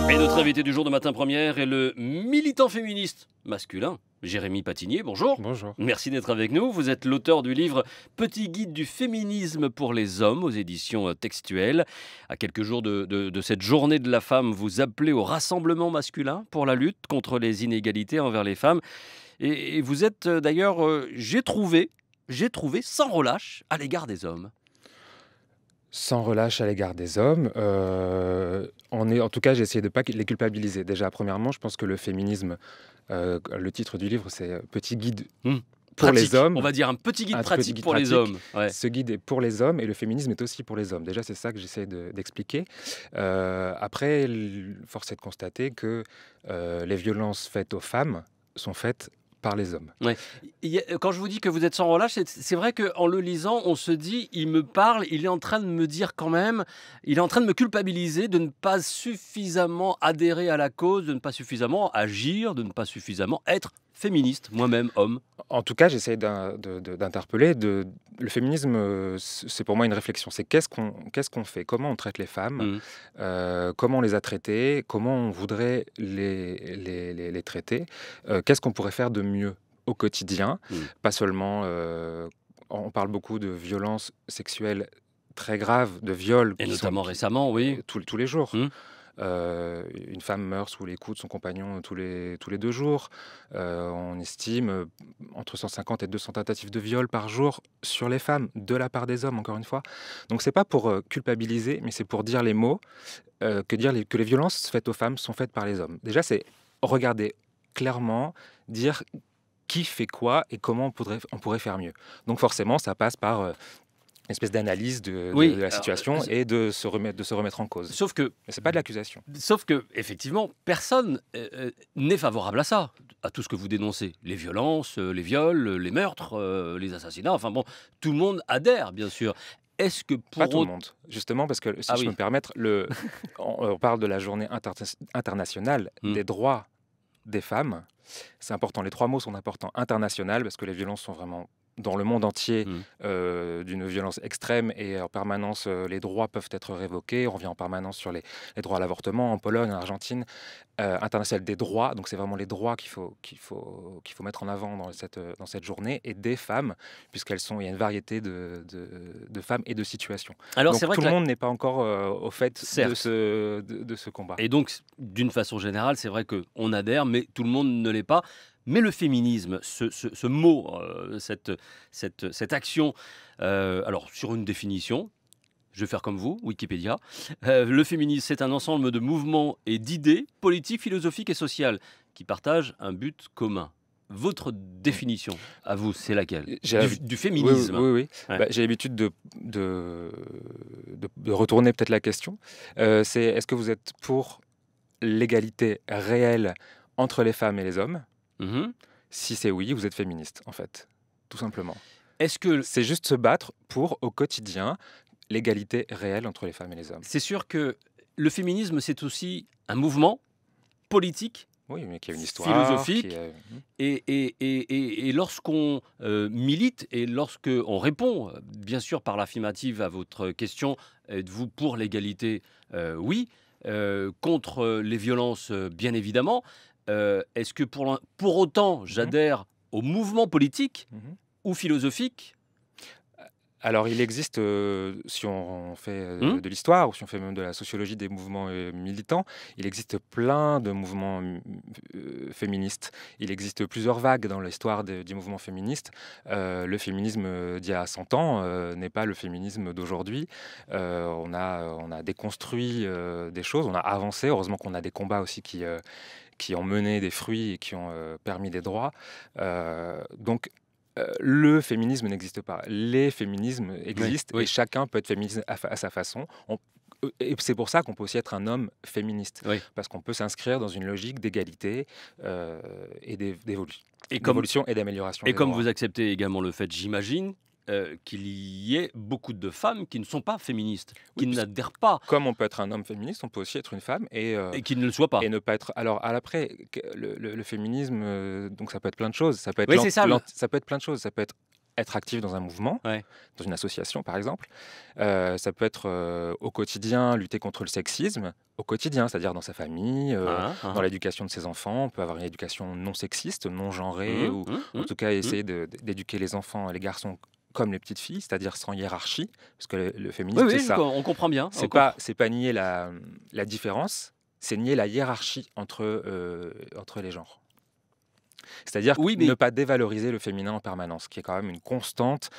Et notre invité du jour de Matin Première est le militant féministe masculin, Jérémy Patinier. Bonjour. Bonjour. Merci d'être avec nous. Vous êtes l'auteur du livre Petit guide du féminisme pour les hommes aux éditions Textuelles. À quelques jours de cette journée de la femme, vous appelez au rassemblement masculin pour la lutte contre les inégalités envers les femmes. Et vous êtes d'ailleurs, j'ai trouvé sans relâche à l'égard des hommes. Sans relâche à l'égard des hommes, en tout cas, j'ai essayé de ne pas les culpabiliser. Déjà, premièrement, je pense que le féminisme, le titre du livre, c'est Petit guide pour Pratique, les hommes. on va dire un petit guide Un pratique petit guide pour les pratique. hommes. Ouais. Ce guide est pour les hommes et le féminisme est aussi pour les hommes. Déjà, c'est ça que j'essaie d'expliquer. Après, force est de constater que les violences faites aux femmes sont faites par les hommes. Ouais. Quand je vous dis que vous êtes sans relâche, c'est vrai qu'en le lisant, on se dit, il me parle, il est en train de me dire quand même, il est en train de me culpabiliser de ne pas suffisamment adhérer à la cause, de ne pas suffisamment agir, de ne pas suffisamment être féministe, moi-même, homme. En tout cas, j'essaie d'interpeller. Le féminisme, c'est pour moi une réflexion. C'est qu'est-ce qu'on fait, comment on traite les femmes, comment on les a traitées, comment on voudrait les traiter, qu'est-ce qu'on pourrait faire de mieux au quotidien, pas seulement. On parle beaucoup de violences sexuelles très graves, de viols. Et notamment récemment, oui. Tous les jours. Une femme meurt sous les coups de son compagnon tous les 2 jours. On estime entre 150 et 200 tentatives de viol par jour sur les femmes, de la part des hommes, encore une fois. Donc c'est pas pour culpabiliser, mais c'est pour dire les mots, que les violences faites aux femmes sont faites par les hommes. Déjà, c'est regarder clairement, dire qui fait quoi et comment on pourrait faire mieux. Donc forcément, ça passe par une espèce d'analyse de la situation et de se remettre en cause. Sauf que, mais c'est pas de l'accusation. Sauf que, effectivement, personne n'est favorable à ça, à tout ce que vous dénoncez. Les violences, les viols, les meurtres, les assassinats, enfin bon, tout le monde adhère, bien sûr. Est-ce que pour pas tout le monde, justement, parce que si je peux me permettre, on parle de la journée internationale des droits des femmes. C'est important, les 3 mots sont importants. International, parce que les violences sont vraiment dans le monde entier d'une violence extrême et en permanence les droits peuvent être révoqués. On revient en permanence sur les droits à l'avortement en Pologne, en Argentine. International des droits, donc c'est vraiment les droits qu'il faut mettre en avant dans cette journée, et des femmes, il y a une variété de femmes et de situations. Alors, donc c'est vrai tout le monde n'est pas encore au fait de ce combat. Et donc, d'une façon générale, c'est vrai qu'on adhère, mais tout le monde ne l'est pas. Mais le féminisme, ce mot, cette action, alors sur une définition, je vais faire comme vous, Wikipédia, le féminisme, c'est un ensemble de mouvements et d'idées politiques, philosophiques et sociales qui partagent un but commun. Votre définition, à vous, c'est laquelle du féminisme? Oui. Ouais. J'ai l'habitude de retourner peut-être la question. Est-ce que vous êtes pour l'égalité réelle entre les femmes et les hommes? Si c'est oui, vous êtes féministe, en fait, tout simplement. Est-ce que c'est juste se battre pour, au quotidien, l'égalité réelle entre les femmes et les hommes? C'est sûr que le féminisme, c'est aussi un mouvement politique, oui, mais qui a une histoire, philosophique, et lorsqu'on milite et lorsqu'on répond, bien sûr par l'affirmative à votre question, êtes-vous pour l'égalité? Oui. Contre les violences, bien évidemment. Est-ce que pour autant j'adhère au mouvement politique ou philosophique? Alors, il existe, si on fait de l'histoire ou si on fait même de la sociologie des mouvements militants, il existe plein de mouvements féministes. Il existe plusieurs vagues dans l'histoire du mouvement féministe. Le féminisme d'il y a 100 ans n'est pas le féminisme d'aujourd'hui. On a déconstruit des choses, on a avancé. Heureusement qu'on a des combats aussi qui ont mené des fruits et qui ont permis des droits. Donc, le féminisme n'existe pas. Les féminismes existent et chacun peut être féministe à sa façon. Et c'est pour ça qu'on peut aussi être un homme féministe, parce qu'on peut s'inscrire dans une logique d'égalité et d'évolution et d'amélioration. Et comme vous acceptez également le fait, j'imagine, qu'il y ait beaucoup de femmes qui ne sont pas féministes, qui n'adhèrent pas. Comme on peut être un homme féministe, on peut aussi être une femme et qui ne le soit pas. Et ne pas être. Alors, le féminisme, donc ça peut être plein de choses. Ça peut être ça peut être plein de choses. Ça peut être être actif dans un mouvement, Ouais. dans une association par exemple. Ça peut être au quotidien lutter contre le sexisme, au quotidien, c'est-à-dire dans sa famille, Hein, dans hein. l'éducation de ses enfants. On peut avoir une éducation non sexiste, non genrée, Mmh, ou mmh, en mmh, tout cas mmh. essayer d'éduquer les enfants, les garçons comme les petites filles, c'est-à-dire sans hiérarchie, parce que le Oui, féminisme c'est oui, ça. on comprend bien, C'est pas nier la différence, c'est nier la hiérarchie entre les genres. C'est-à-dire oui, ne mais pas dévaloriser le féminin en permanence, qui est quand même une constante,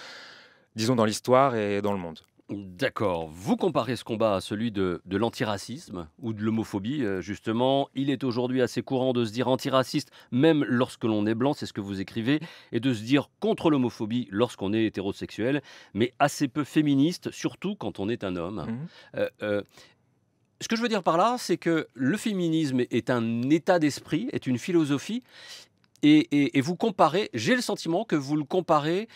disons, dans l'histoire et dans le monde. d'accord. Vous comparez ce combat à celui de l'antiracisme ou de l'homophobie, justement. Il est aujourd'hui assez courant de se dire antiraciste, même lorsque l'on est blanc, c'est ce que vous écrivez, et de se dire contre l'homophobie lorsqu'on est hétérosexuel, mais assez peu féministe, surtout quand on est un homme. Mmh. Euh, euh, Ce que je veux dire par là, c'est que le féminisme est un état d'esprit, est une philosophie, et vous comparez, j'ai le sentiment que vous le comparez,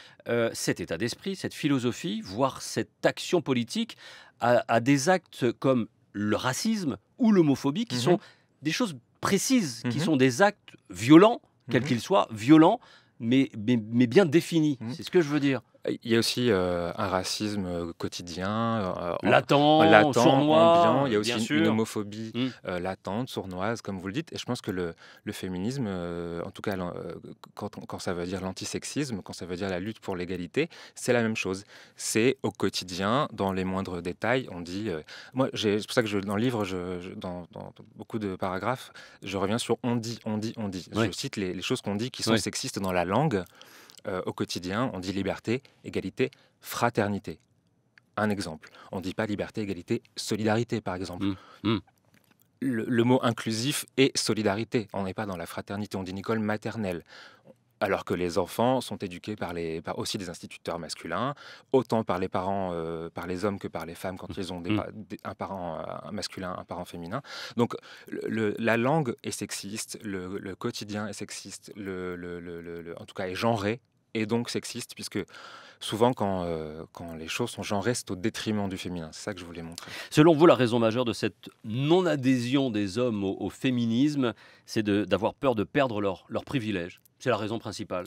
cet état d'esprit, cette philosophie, voire cette action politique, à des actes comme le racisme ou l'homophobie, qui Mmh. sont des choses précises, qui Mmh. sont des actes violents, quels Mmh. qu'ils soient, violents, mais bien définis. Mmh. C'est ce que je veux dire. Il y a aussi, un racisme, quotidien, Latent, latent, ambiant. sournois, Il y a bien aussi une sûr. homophobie, Mmh. latente, sournoise, comme vous le dites. Et je pense que le féminisme, en tout cas quand ça veut dire l'antisexisme, quand ça veut dire la lutte pour l'égalité, c'est la même chose. C'est au quotidien, dans les moindres détails. On dit, c'est pour ça que dans le livre, dans beaucoup de paragraphes, je reviens sur on dit, on dit, on dit. Je Oui, cite les choses qu'on dit qui sont oui. sexistes dans la langue. Au quotidien, on dit liberté, égalité, fraternité. Un exemple. On ne dit pas liberté, égalité, solidarité, par exemple. Mmh. Mmh. Le mot inclusif est solidarité. On n'est pas dans la fraternité, on dit une école maternelle. Alors que les enfants sont éduqués par aussi des instituteurs masculins, autant par les parents, par les hommes que par les femmes quand ils ont Mmh. un parent un masculin, un parent féminin. Donc la langue est sexiste, le quotidien est sexiste, en tout cas est genré, et donc sexiste, puisque souvent quand les choses sont genrées, c'est au détriment du féminin. C'est ça que je voulais montrer. Selon vous, la raison majeure de cette non-adhésion des hommes au féminisme, c'est d'avoir peur de perdre leurs privilèges. C'est la raison principale.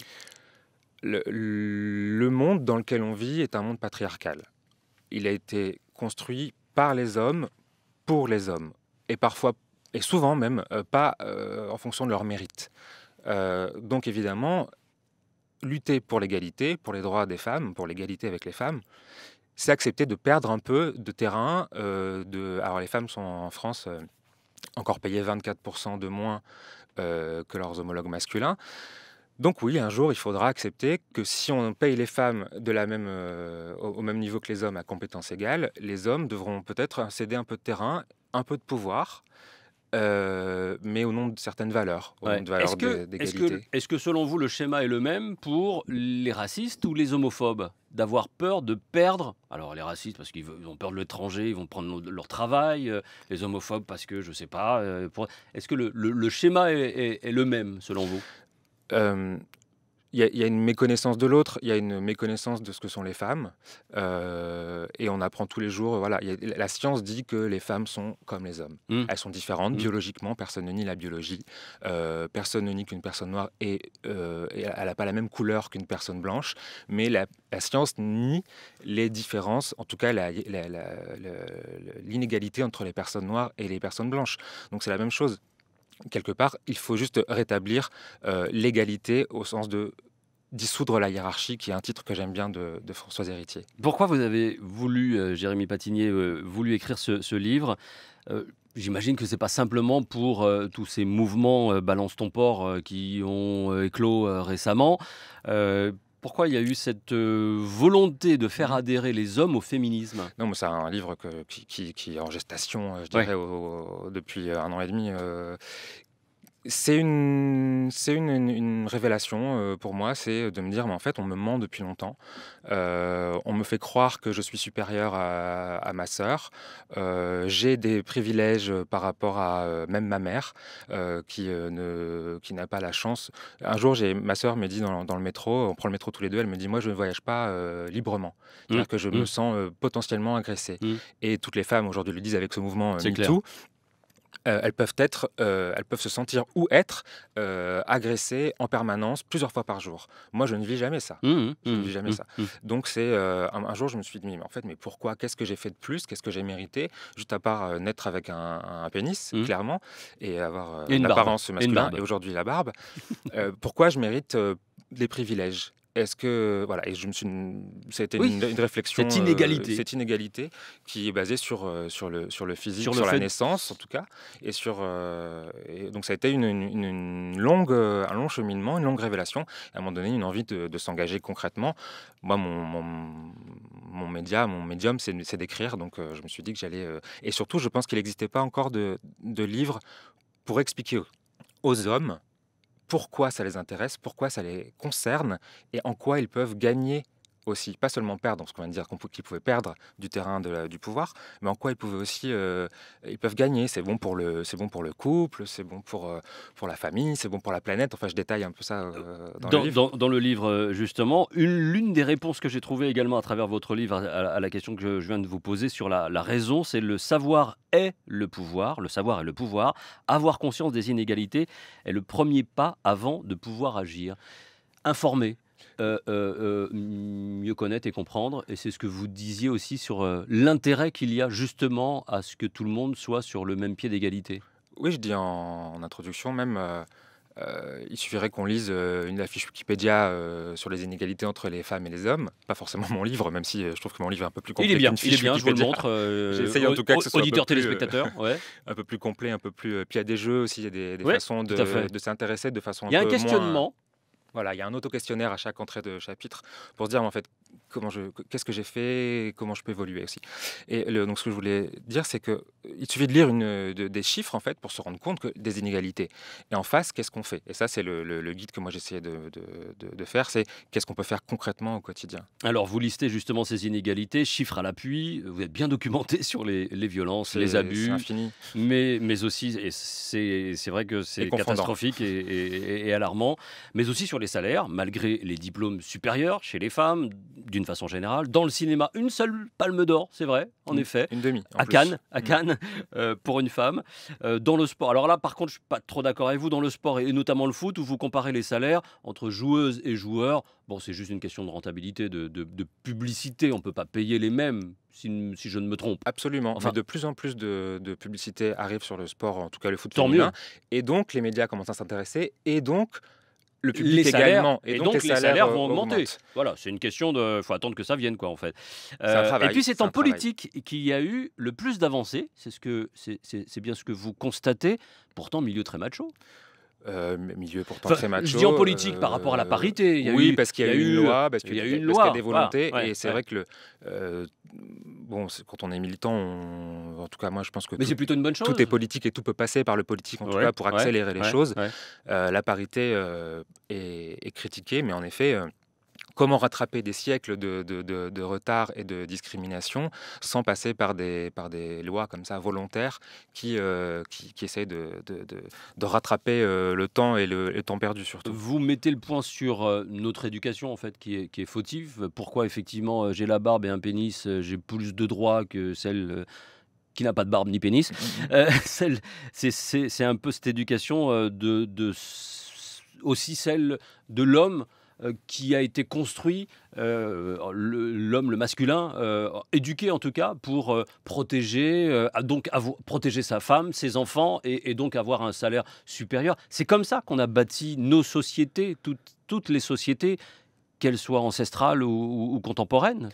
Le monde dans lequel on vit est un monde patriarcal. Il a été construit par les hommes, pour les hommes, et parfois, et souvent même, pas en fonction de leur mérite. Donc évidemment, lutter pour l'égalité, pour les droits des femmes, pour l'égalité avec les femmes, c'est accepter de perdre un peu de terrain. Alors les femmes sont en France encore payées 24% de moins que leurs homologues masculins. Donc oui, un jour, il faudra accepter que si on paye les femmes au même niveau que les hommes à compétences égales, les hommes devront peut-être céder un peu de terrain, un peu de pouvoir, mais au nom de certaines valeurs, au nom Ouais. de valeurs d'égalité. Est-ce que selon vous, le schéma est le même pour les racistes ou les homophobes? D'avoir peur de perdre, alors les racistes parce ils ont peur de l'étranger, ils vont prendre leur travail, les homophobes parce que je ne sais pas. Est-ce que le schéma est le même selon vous? Euh, il y a une méconnaissance de l'autre, il y a une méconnaissance de ce que sont les femmes, et on apprend tous les jours, voilà, la science dit que les femmes sont comme les hommes. Mmh. Elles sont différentes Mmh. biologiquement, personne ne nie la biologie, personne ne nie qu'une personne noire et elle n'a pas la même couleur qu'une personne blanche, mais la science nie les différences, en tout cas l'inégalité entre les personnes noires et les personnes blanches. Donc c'est la même chose. Quelque part, il faut juste rétablir l'égalité au sens de dissoudre la hiérarchie, qui est un titre que j'aime bien de Françoise Héritier. Pourquoi vous avez voulu, Jérémy Patinier, voulu écrire ce livre? J'imagine que c'est pas simplement pour, tous ces mouvements, Balance ton port, qui ont, éclos, récemment. Pourquoi il y a eu cette, volonté de faire Mhm. adhérer les hommes au féminisme? Non, mais c'est un livre qui est en gestation, je Ouais. dirais, depuis 1 an et demi. C'est une révélation pour moi, c'est de me dire, mais en fait, on me ment depuis longtemps. On me fait croire que je suis supérieur à ma sœur. J'ai des privilèges par rapport à même ma mère, qui n'a pas la chance. Un jour, ma sœur me dit dans le métro, on prend le métro tous les deux, elle me dit, moi, je ne voyage pas librement. Mmh. C'est-à-dire que je Mmh. me sens potentiellement agressée. Mmh. Et toutes les femmes aujourd'hui le disent avec ce mouvement C'est clair. MeToo. Elles peuvent se sentir ou être agressées en permanence plusieurs fois par jour. Moi, je ne vis jamais ça. Je ne vis jamais ça. Donc c'est un jour, je me suis dit, mais en fait, mais pourquoi? Qu'est-ce que j'ai fait de plus? Qu'est-ce que j'ai mérité? Juste à part naître avec un pénis, clairement, et avoir Et une une barbe. apparence Et une masculine, barbe. et aujourd'hui la barbe. Pourquoi je mérite des privilèges? Est-ce que voilà, et je me suis, ça a été Oui, une réflexion, cette inégalité. cette inégalité qui est basée sur le physique, Sur le sur la fait. naissance en tout cas, et et donc ça a été une longue, un long cheminement, une longue révélation, et à un moment donné une envie de s'engager concrètement. Moi, mon médium, c'est d'écrire, donc je me suis dit que j'allais, et surtout, je pense qu'il n'existait pas encore de livres pour expliquer aux hommes pourquoi ça les intéresse, pourquoi ça les concerne et en quoi ils peuvent gagner aussi. Pas seulement perdre, parce qu'on vient de dire qu'ils pouvaient perdre du terrain du pouvoir, mais en quoi ils pouvaient aussi, ils peuvent gagner. C'est bon pour le couple, c'est bon pour la famille, c'est bon pour la planète. Enfin, je détaille un peu ça dans le livre. Dans le livre, justement, l'une des réponses que j'ai trouvées également à travers votre livre à la question que je viens de vous poser sur la raison, c'est le savoir est le pouvoir. Le savoir est le pouvoir. Avoir conscience des inégalités est le premier pas avant de pouvoir agir. Informer, mieux connaître et comprendre. Et c'est ce que vous disiez aussi sur l'intérêt qu'il y a justement à ce que tout le monde soit sur le même pied d'égalité. Oui, je dis en introduction même, il suffirait qu'on lise la fiche Wikipédia sur les inégalités entre les femmes et les hommes. Pas forcément mon livre, même si je trouve que mon livre est un peu plus complet qu'une Il est fiche bien, je vous le Wikipédia. montre. J'essaye en tout cas que ce soit un peu Auditeurs, plus, téléspectateurs. Ouais. un peu plus complet, un peu plus. Puis il y a des jeux aussi, il y a des Ouais, façons tout à fait. de s'intéresser de façon un Il y a un peu moins. questionnement. Voilà, il y a un auto-questionnaire à chaque entrée de chapitre pour se dire, mais en fait, qu'est-ce que j'ai fait, comment je peux évoluer aussi. Et donc, ce que je voulais dire, c'est que il suffit de lire des chiffres, en fait, pour se rendre compte des inégalités. Et en face, qu'est-ce qu'on fait? Et ça, c'est le guide que moi, j'essayais de faire, c'est qu'est-ce qu'on peut faire concrètement au quotidien. Alors, vous listez justement ces inégalités, chiffres à l'appui. Vous êtes bien documenté sur les violences, les C'est abus, infini. mais aussi, et c'est vrai que c'est confondant. catastrophique et alarmant, mais aussi sur les salaires, malgré les diplômes supérieurs chez les femmes, d'une façon générale. Dans le cinéma, une seule palme d'or, c'est vrai, en effet. Une demi. En À plus. Cannes, pour une femme. Dans le sport, alors là, par contre, je suis pas trop d'accord avec vous. Dans le sport et notamment le foot, où vous comparez les salaires entre joueuses et joueurs, bon, c'est juste une question de rentabilité, de publicité. On peut pas payer les mêmes, si je ne me trompe. Absolument. Enfin, Mais de plus en plus de publicités arrivent sur le sport, en tout cas le foot tant féminin. mieux. Et donc, les médias commencent à s'intéresser. Et donc, le Les public salaires, également. et donc les salaires vont augmenter. augmentent. Voilà, c'est une question de. Faut attendre que ça vienne, quoi, en fait. C'est un travail, Et puis c'est c'est en un travail. politique qu'il y a eu le plus d'avancées. C'est bien ce que vous constatez. Pourtant, milieu très macho. Milieu pourtant Enfin, très macho. je dis en politique par rapport à la parité. Il y a Oui, eu, parce qu'il y a il y a eu une eu, loi, parce il y a eu une parce qu'il y a loi. des volontés. Voilà, ouais, Et c'est ouais. vrai que bon, quand on est militant, en tout cas, moi, je pense que Mais c'est plutôt une bonne chose. tout est politique et tout peut passer par le politique, en tout Ouais, cas, pour ouais, accélérer les ouais, choses. ouais. La parité est critiquée, mais en effet, comment rattraper des siècles de retard et de discrimination sans passer par des lois comme ça volontaires qui essayent de rattraper le temps et le temps perdu surtout. Vous mettez le point sur notre éducation en fait qui est fautive. Pourquoi effectivement j'ai la barbe et un pénis, j'ai plus de droits que celle qui n'a pas de barbe ni pénis. C'est un peu cette éducation aussi celle de l'homme qui a été construit, l'homme, le masculin, éduqué en tout cas pour protéger, protéger sa femme, ses enfants et donc avoir un salaire supérieur. C'est comme ça qu'on a bâti nos sociétés, toutes les sociétés, qu'elles soient ancestrales ou contemporaines.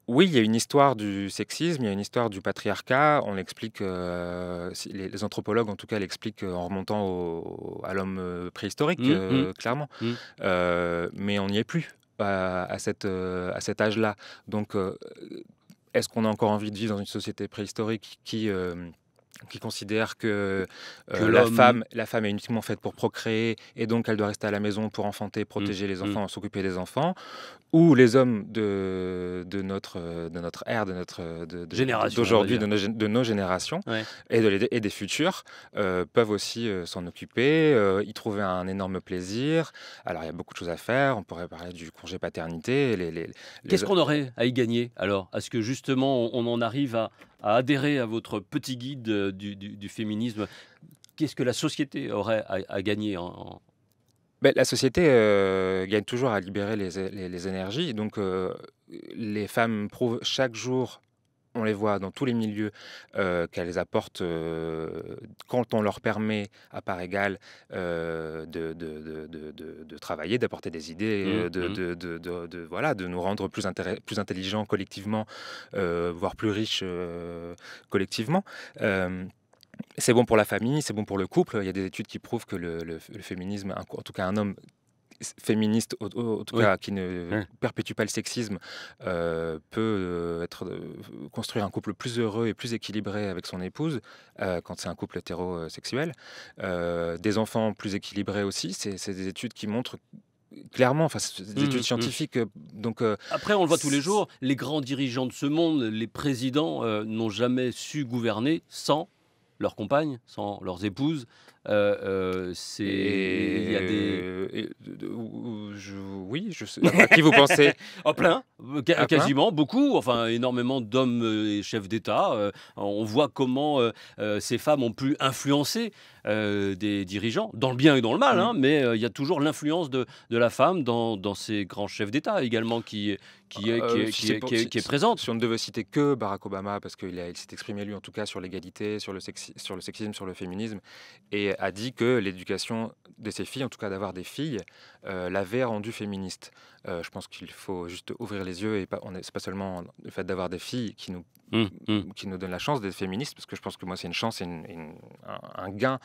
Oui, il y a une histoire du sexisme, il y a une histoire du patriarcat. On l'explique, les anthropologues en tout cas l'expliquent en remontant à l'homme préhistorique, clairement. Mmh. Mais on n'y est plus à cet âge-là. Donc, est-ce qu'on a encore envie de vivre dans une société préhistorique qui considère que Que la l'homme. femme est uniquement faite pour procréer et donc elle doit rester à la maison pour enfanter, protéger les enfants, s'occuper des enfants, ou les hommes de notre ère, Génération, d'aujourd'hui, on va de nos générations Ouais. et des futurs peuvent aussi s'en occuper, y trouver un énorme plaisir. Alors il y a beaucoup de choses à faire, on pourrait parler du congé paternité. Qu'est-ce qu'on aurait à y gagner alors? À ce que justement on en arrive à adhérer à votre petit guide du féminisme. Qu'est-ce que la société aurait à gagner Beh, la société, gagne toujours à libérer les énergies. Donc, les femmes prouvent chaque jour, on les voit dans tous les milieux, qu'elles apportent, quand on leur permet à part égale, de travailler, d'apporter des idées, Mmh, mmh. voilà, de nous rendre plus intelligents collectivement, voire plus riches, collectivement. C'est bon pour la famille, c'est bon pour le couple. Il y a des études qui prouvent que le féminisme, en tout cas un homme féministe, en tout Oui. cas qui ne Ouais. perpétue pas le sexisme, peut construire un couple plus heureux et plus équilibré avec son épouse, quand c'est un couple hétérosexuel. Des enfants plus équilibrés aussi, c'est des études qui montrent clairement, enfin, c'est des Mmh, études mmh. scientifiques, donc Après, on le voit tous les c jours, les grands dirigeants de ce monde, les présidents, n'ont jamais su gouverner sans leurs compagnes, sans leurs épouses. C'est il y a des et oui, je sais à qui vous pensez? oh plein, À plein? quasiment, beaucoup, enfin énormément d'hommes, et chefs d'État, on voit comment, ces femmes ont pu influencer, des dirigeants, dans le bien et dans le mal, Mmh. hein, mais il y a toujours l'influence de la femme dans ces grands chefs d'État également Si c'est pour qui est présente. si on ne devait citer que Barack Obama, parce il s'est exprimé lui en tout cas sur l'égalité, sur le sexisme, sur le féminisme, et a dit que l'éducation de ses filles, en tout cas d'avoir des filles, l'avait rendu féministe. Je pense qu'il faut juste ouvrir les yeux, et pas c'est pas seulement le fait d'avoir des filles Mmh, mmh. qui nous donne la chance d'être féministe, parce que je pense que moi c'est une chance et un gain,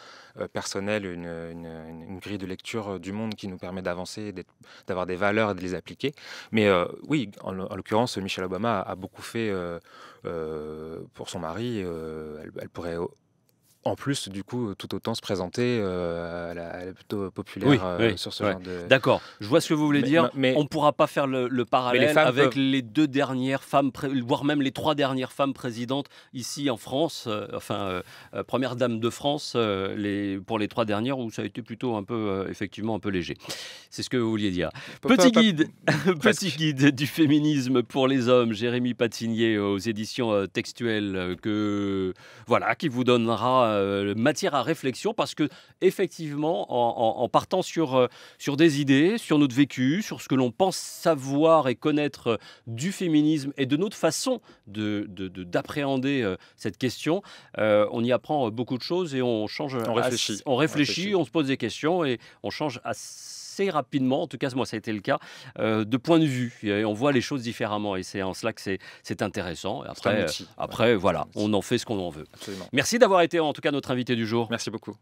personnel, une grille de lecture, du monde qui nous permet d'avancer, d'avoir des valeurs et de les appliquer. Mais oui, en l'occurrence, Michelle Obama a beaucoup fait, pour son mari. Elle pourrait, en plus, du coup, tout autant se présenter, elle est plutôt Oui, populaire, oui, sur ce ouais. genre de. D'accord, je vois ce que vous voulez dire. Mais On ne pourra pas faire le les parallèle femmes avec peuvent. les 2 dernières femmes voire même les 3 dernières femmes présidentes ici en France, 1 dame de France, pour les 3 dernières où ça a été plutôt un peu, effectivement un peu léger. C'est ce que vous vouliez dire. Petit guide petit Presque. guide du féminisme pour les hommes, Jérémy Patignier aux éditions, Textuelles, qui vous donnera, matière à réflexion parce qu'effectivement en partant sur des idées, sur notre vécu, sur ce que l'on pense savoir et connaître, du féminisme et de notre façon d'appréhender, cette question, on y apprend, beaucoup de choses et on change On réfléchit, on on réfléchit. réfléchit, on se pose des questions et on change assez rapidement, en tout cas moi ça a été le cas, de point de vue et on voit les choses différemment et c'est en cela que c'est intéressant et C'est un après, outil, après c'est un voilà, outil. on en fait ce qu'on en veut. Absolument. Merci d'avoir été en tout cas notre invité du jour. Merci beaucoup.